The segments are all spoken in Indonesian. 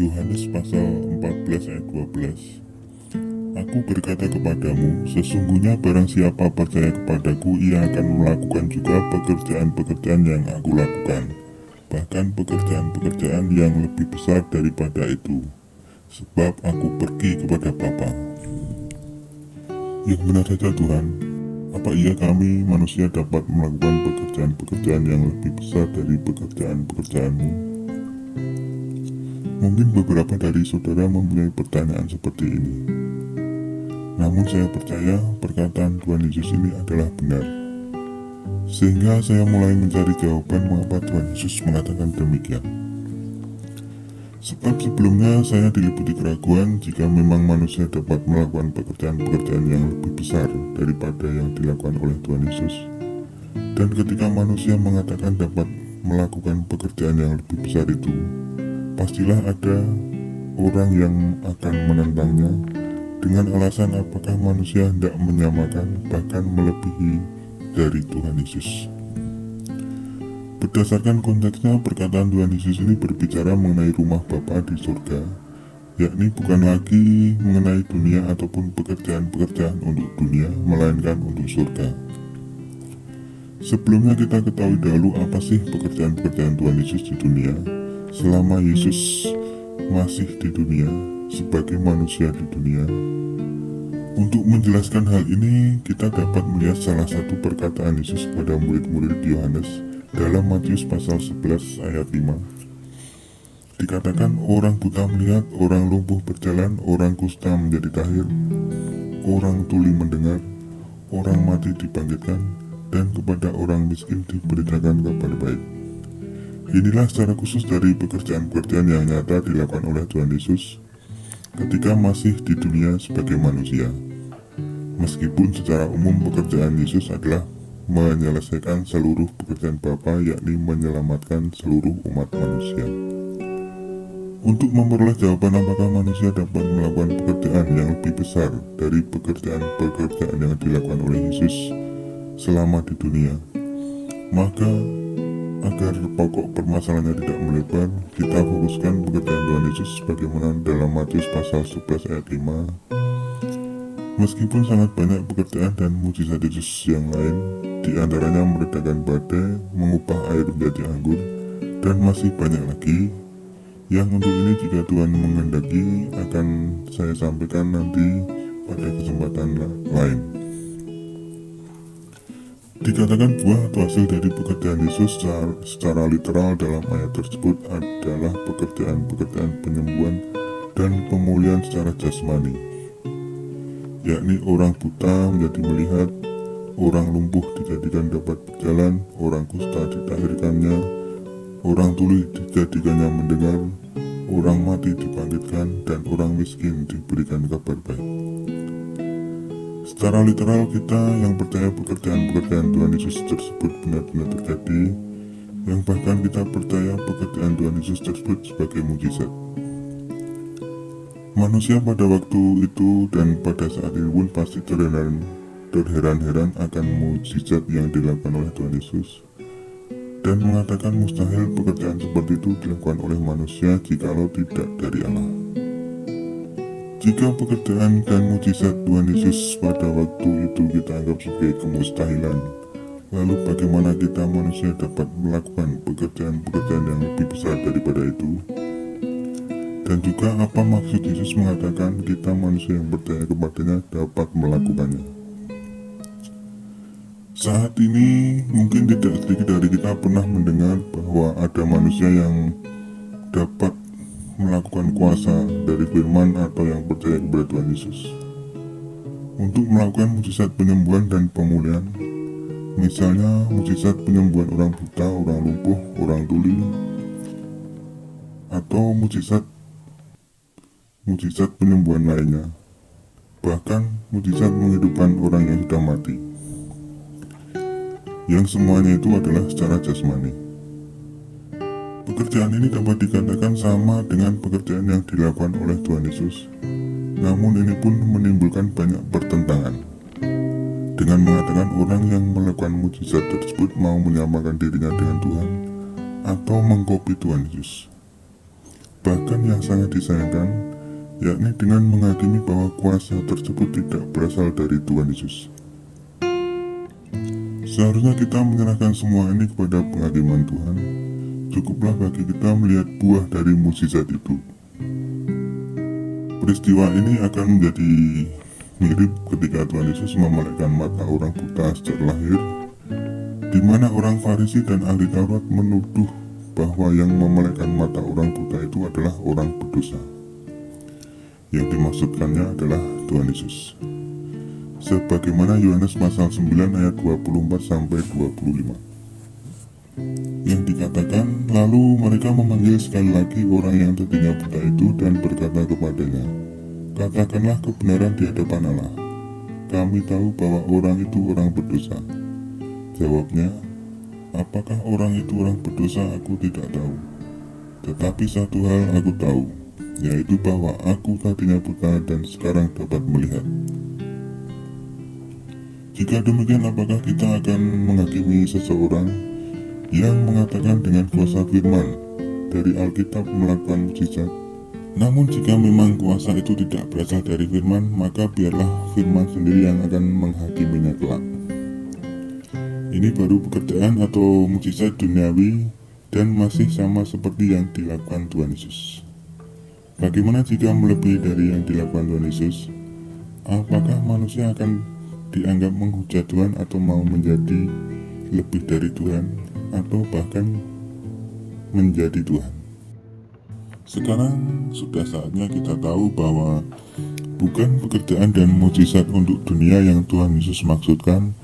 Yohanes pasal 14 ayat 12. Aku berkata kepadamu, sesungguhnya barang siapa percaya kepadaku, ia akan melakukan juga pekerjaan-pekerjaan yang aku lakukan, bahkan pekerjaan-pekerjaan yang lebih besar daripada itu, sebab aku pergi kepada Bapa. Yang benar saja Tuhan, apa iya kami manusia dapat melakukan pekerjaan-pekerjaan yang lebih besar dari pekerjaan-pekerjaanmu? Mungkin beberapa dari saudara mempunyai pertanyaan seperti ini. Namun saya percaya perkataan Tuhan Yesus ini adalah benar. Sehingga saya mulai mencari jawaban mengapa Tuhan Yesus mengatakan demikian. Sebab sebelumnya saya diliputi keraguan jika memang manusia dapat melakukan pekerjaan-pekerjaan yang lebih besar daripada yang dilakukan oleh Tuhan Yesus. Dan ketika manusia mengatakan dapat melakukan pekerjaan yang lebih besar itu, pastilah ada orang yang akan menentangnya dengan alasan apakah manusia hendak menyamakan bahkan melebihi dari Tuhan Yesus. Berdasarkan konteksnya, perkataan Tuhan Yesus ini berbicara mengenai rumah Bapa di surga, yakni bukan lagi mengenai dunia ataupun pekerjaan-pekerjaan untuk dunia, melainkan untuk surga. Sebelumnya kita ketahui dahulu apa sih pekerjaan-pekerjaan Tuhan Yesus di dunia selama Yesus masih di dunia sebagai manusia di dunia. Untuk menjelaskan hal ini, kita dapat melihat salah satu perkataan Yesus kepada murid-murid Yohanes dalam Matius pasal 11 ayat 5. Dikatakan orang buta melihat, orang lumpuh berjalan, orang kusta menjadi tahir, orang tuli mendengar, orang mati dibangkitkan, dan kepada orang miskin diberitakan kabar baik. Inilah secara khusus dari pekerjaan-pekerjaan yang nyata dilakukan oleh Tuhan Yesus ketika masih di dunia sebagai manusia. Meskipun secara umum pekerjaan Yesus adalah menyelesaikan seluruh pekerjaan Bapa, yakni menyelamatkan seluruh umat manusia. Untuk memperoleh jawaban apakah manusia dapat melakukan pekerjaan yang lebih besar dari pekerjaan-pekerjaan yang dilakukan oleh Yesus selama di dunia, maka agar pokok permasalahannya tidak melebar, kita fokuskan pekerjaan Tuhan Yesus sebagaimana dalam Matius pasal 11 ayat 5. Meskipun sangat banyak pekerjaan dan mujizat Yesus yang lain, di antaranya meredakan badai, mengubah air menjadi anggur, dan masih banyak lagi, yang untuk ini jika Tuhan menghendaki akan saya sampaikan nanti pada kesempatan lain. Dikatakan buah atau hasil dari pekerjaan Yesus secara literal dalam ayat tersebut adalah pekerjaan-pekerjaan penyembuhan dan pemulihan secara jasmani, yakni orang buta menjadi melihat, orang lumpuh dijadikan dapat berjalan, orang kusta ditahirkannya, orang tuli dijadikannya mendengar, orang mati dibangkitkan, dan orang miskin diberikan kabar baik. Secara literal kita yang percaya pekerjaan-pekerjaan Tuhan Yesus tersebut benar-benar terjadi, yang bahkan kita percaya pekerjaan Tuhan Yesus tersebut sebagai mujizat. Manusia pada waktu itu dan pada saat ini pun pasti terheran-heran akan mujizat yang dilakukan oleh Tuhan Yesus, dan mengatakan mustahil pekerjaan seperti itu dilakukan oleh manusia jikalau tidak dari Allah. Jika pekerjaan dan mujizat Tuhan Yesus pada waktu itu kita anggap sebagai kemustahilan, lalu bagaimana kita manusia dapat melakukan pekerjaan-pekerjaan yang lebih besar daripada itu? Dan juga apa maksud Yesus mengatakan kita manusia yang percaya kepadanya dapat melakukannya? Saat ini mungkin tidak sedikit dari kita pernah mendengar bahwa ada manusia yang dapat melakukan kuasa dari firman atau yang percaya kepada Tuhan Yesus untuk melakukan mujizat penyembuhan dan pemulihan. Misalnya mujizat penyembuhan orang buta, orang lumpuh, orang tuli, atau mujizat penyembuhan lainnya, bahkan mujizat menghidupkan orang yang sudah mati, yang semuanya itu adalah secara jasmani. Pekerjaan ini dapat dikatakan sama dengan pekerjaan yang dilakukan oleh Tuhan Yesus, namun ini pun menimbulkan banyak pertentangan. Dengan mengatakan orang yang melakukan mujizat tersebut mau menyamakan dirinya dengan Tuhan atau mengkopi Tuhan Yesus. Bahkan yang sangat disayangkan, yakni dengan menghakimi bahwa kuasa tersebut tidak berasal dari Tuhan Yesus. Seharusnya kita menyerahkan semua ini kepada penghakiman Tuhan. Cukuplah bagi kita melihat buah dari mukjizat itu. Peristiwa ini akan menjadi mirip ketika Tuhan Yesus memelekkan mata orang buta sejak lahir, di mana orang Farisi dan ahli Taurat menuduh bahwa yang memelekkan mata orang buta itu adalah orang berdosa. Yang dimaksudkannya adalah Tuhan Yesus. Sebagaimana Yohanes pasal 9 ayat 24-25. Yang dikatakan, lalu mereka memanggil sekali lagi orang yang tadinya buta itu dan berkata kepadanya, katakanlah kebenaran di hadapan Allah. Kami tahu bahwa orang itu orang berdosa. Jawabnya, apakah orang itu orang berdosa aku tidak tahu. Tetapi satu hal aku tahu, yaitu bahwa aku tadinya buta dan sekarang dapat melihat. Jika demikian, apakah kita akan menghakimi seseorang yang mengatakan dengan kuasa firman dari Alkitab melakukan mukjizat? Namun jika memang kuasa itu tidak berasal dari firman, maka biarlah firman sendiri yang akan menghakiminya kelak. Ini baru pekerjaan atau mukjizat duniawi dan masih sama seperti yang dilakukan Tuhan Yesus. Bagaimana jika melebihi dari yang dilakukan Tuhan Yesus? Apakah manusia akan dianggap menghujat Tuhan atau mau menjadi lebih dari Tuhan atau bahkan menjadi Tuhan? Sekarang sudah saatnya kita tahu bahwa bukan pekerjaan dan mukjizat untuk dunia yang Tuhan Yesus maksudkan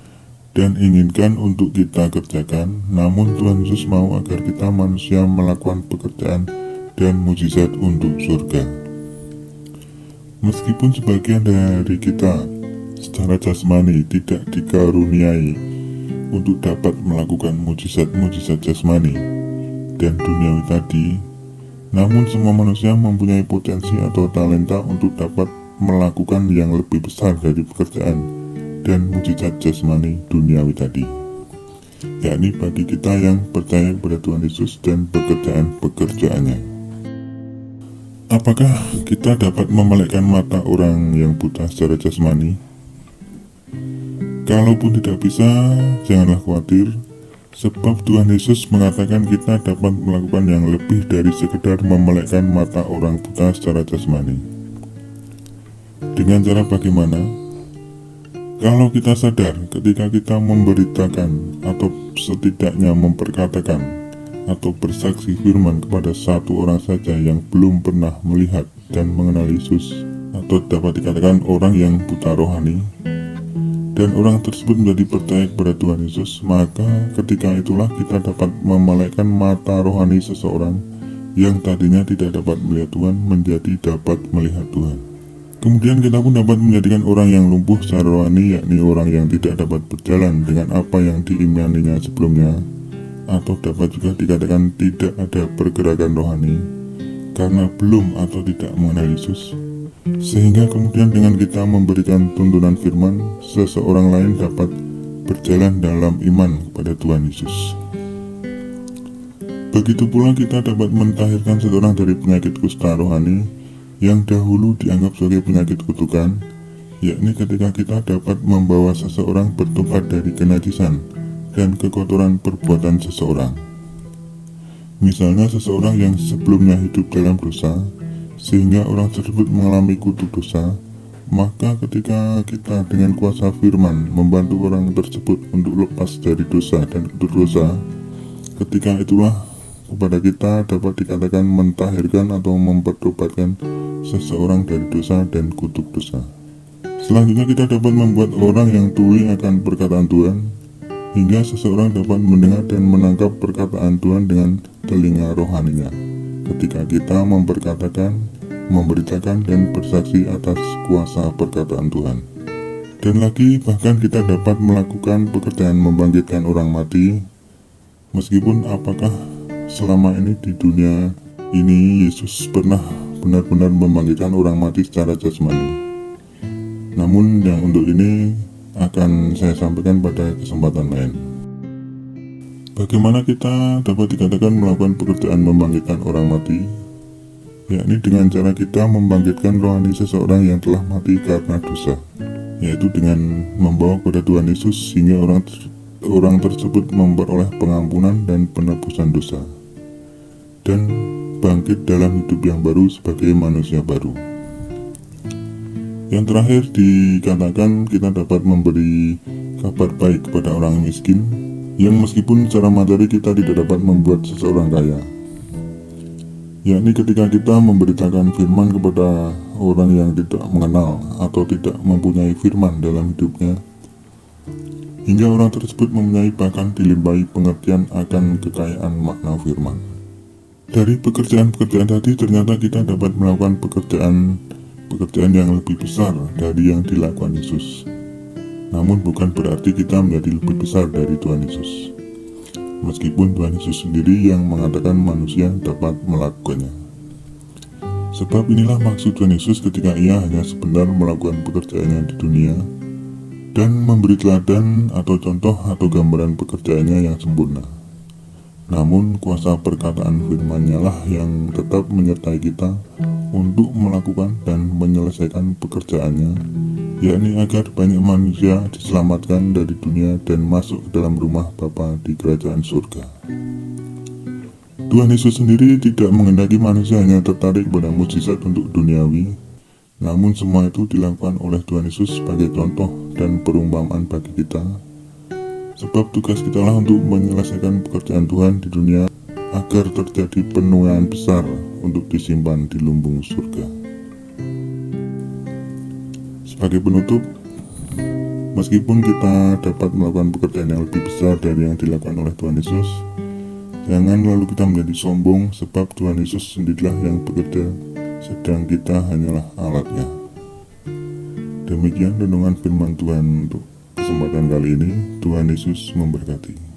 dan inginkan untuk kita kerjakan, namun Tuhan Yesus mau agar kita manusia melakukan pekerjaan dan mukjizat untuk surga. Meskipun sebagian dari kita secara jasmani tidak dikaruniai untuk dapat melakukan mukjizat-mukjizat jasmani dan duniawi tadi, namun semua manusia mempunyai potensi atau talenta untuk dapat melakukan yang lebih besar dari pekerjaan dan mukjizat jasmani duniawi tadi, yakni bagi kita yang percaya kepada Tuhan Yesus dan pekerjaan-pekerjaannya. Apakah kita dapat memelekkan mata orang yang buta secara jasmani? Kalaupun tidak bisa, janganlah khawatir, sebab Tuhan Yesus mengatakan kita dapat melakukan yang lebih dari sekedar memelekkan mata orang buta secara jasmani. Dengan cara bagaimana? Kalau kita sadar ketika kita memberitakan atau setidaknya memperkatakan atau bersaksi firman kepada satu orang saja yang belum pernah melihat dan mengenal Yesus, atau dapat dikatakan orang yang buta rohani, dan orang tersebut menjadi percaya kepada Tuhan Yesus, maka ketika itulah kita dapat memelekkan mata rohani seseorang yang tadinya tidak dapat melihat Tuhan menjadi dapat melihat Tuhan. Kemudian kita pun dapat menjadikan orang yang lumpuh secara rohani, yakni orang yang tidak dapat berjalan dengan apa yang diimaninya sebelumnya, atau dapat juga dikatakan tidak ada pergerakan rohani karena belum atau tidak mengenal Yesus. Sehingga kemudian dengan kita memberikan tuntunan firman, seseorang lain dapat berjalan dalam iman kepada Tuhan Yesus. Begitu pula kita dapat mentahirkan seseorang dari penyakit kusta rohani yang dahulu dianggap sebagai penyakit kutukan, yakni ketika kita dapat membawa seseorang bertobat dari kenajisan dan kekotoran perbuatan seseorang. Misalnya seseorang yang sebelumnya hidup dalam dosa, sehingga orang tersebut mengalami kutuk dosa, maka ketika kita dengan kuasa firman membantu orang tersebut untuk lepas dari dosa dan kutuk dosa, ketika itulah kepada kita dapat dikatakan mentahirkan atau mempertobatkan seseorang dari dosa dan kutuk dosa. Selanjutnya kita dapat membuat orang yang tuli akan perkataan Tuhan, hingga seseorang dapat mendengar dan menangkap perkataan Tuhan dengan telinga rohaninya. Ketika kita memperkatakan, memberitakan dan bersaksi atas kuasa perkataan Tuhan. Dan lagi bahkan kita dapat melakukan pekerjaan membangkitkan orang mati, meskipun apakah selama ini di dunia ini Yesus pernah benar-benar membangkitkan orang mati secara jasmani. Namun yang untuk ini akan saya sampaikan pada kesempatan lain. Bagaimana kita dapat dikatakan melakukan pekerjaan membangkitkan orang mati? yakni dengan cara kita membangkitkan rohani seseorang yang telah mati karena dosa, yaitu dengan membawa kepada Tuhan Yesus sehingga orang tersebut memperoleh pengampunan dan penebusan dosa dan bangkit dalam hidup yang baru sebagai manusia baru. Yang terakhir dikatakan kita dapat memberi kabar baik kepada orang miskin yang meskipun secara materi kita tidak dapat membuat seseorang kaya, yakni ketika kita memberitakan firman kepada orang yang tidak mengenal atau tidak mempunyai firman dalam hidupnya, hingga orang tersebut mempunyai bahkan dilimpahi pengertian akan kekayaan makna firman. Dari pekerjaan-pekerjaan tadi ternyata kita dapat melakukan pekerjaan yang lebih besar dari yang dilakukan Yesus. Namun bukan berarti kita menjadi lebih besar dari Tuhan Yesus, meskipun Tuhan Yesus sendiri yang mengatakan manusia dapat melakukannya. Sebab inilah maksud Tuhan Yesus ketika ia hanya sebentar melakukan pekerjaannya di dunia dan memberi teladan atau contoh atau gambaran pekerjaannya yang sempurna. Namun kuasa perkataan firman-Nya lah yang tetap menyertai kita untuk melakukan dan menyelesaikan pekerjaannya, yakni agar banyak manusia diselamatkan dari dunia dan masuk ke dalam rumah Bapa di kerajaan surga. Tuhan Yesus sendiri tidak menghendaki manusia hanya tertarik pada mukjizat untuk duniawi, namun semua itu dilakukan oleh Tuhan Yesus sebagai contoh dan perumpamaan bagi kita. Sebab tugas kita lah untuk menyelesaikan pekerjaan Tuhan di dunia agar terjadi penuaian besar untuk disimpan di lumbung surga. Sebagai penutup, meskipun kita dapat melakukan pekerjaan yang lebih besar dari yang dilakukan oleh Tuhan Yesus, jangan lalu kita menjadi sombong sebab Tuhan Yesus sendirilah yang bekerja, sedang kita hanyalah alatnya. Demikian renungan firman Tuhan untuk kesempatan kali ini. Tuhan Yesus memberkati.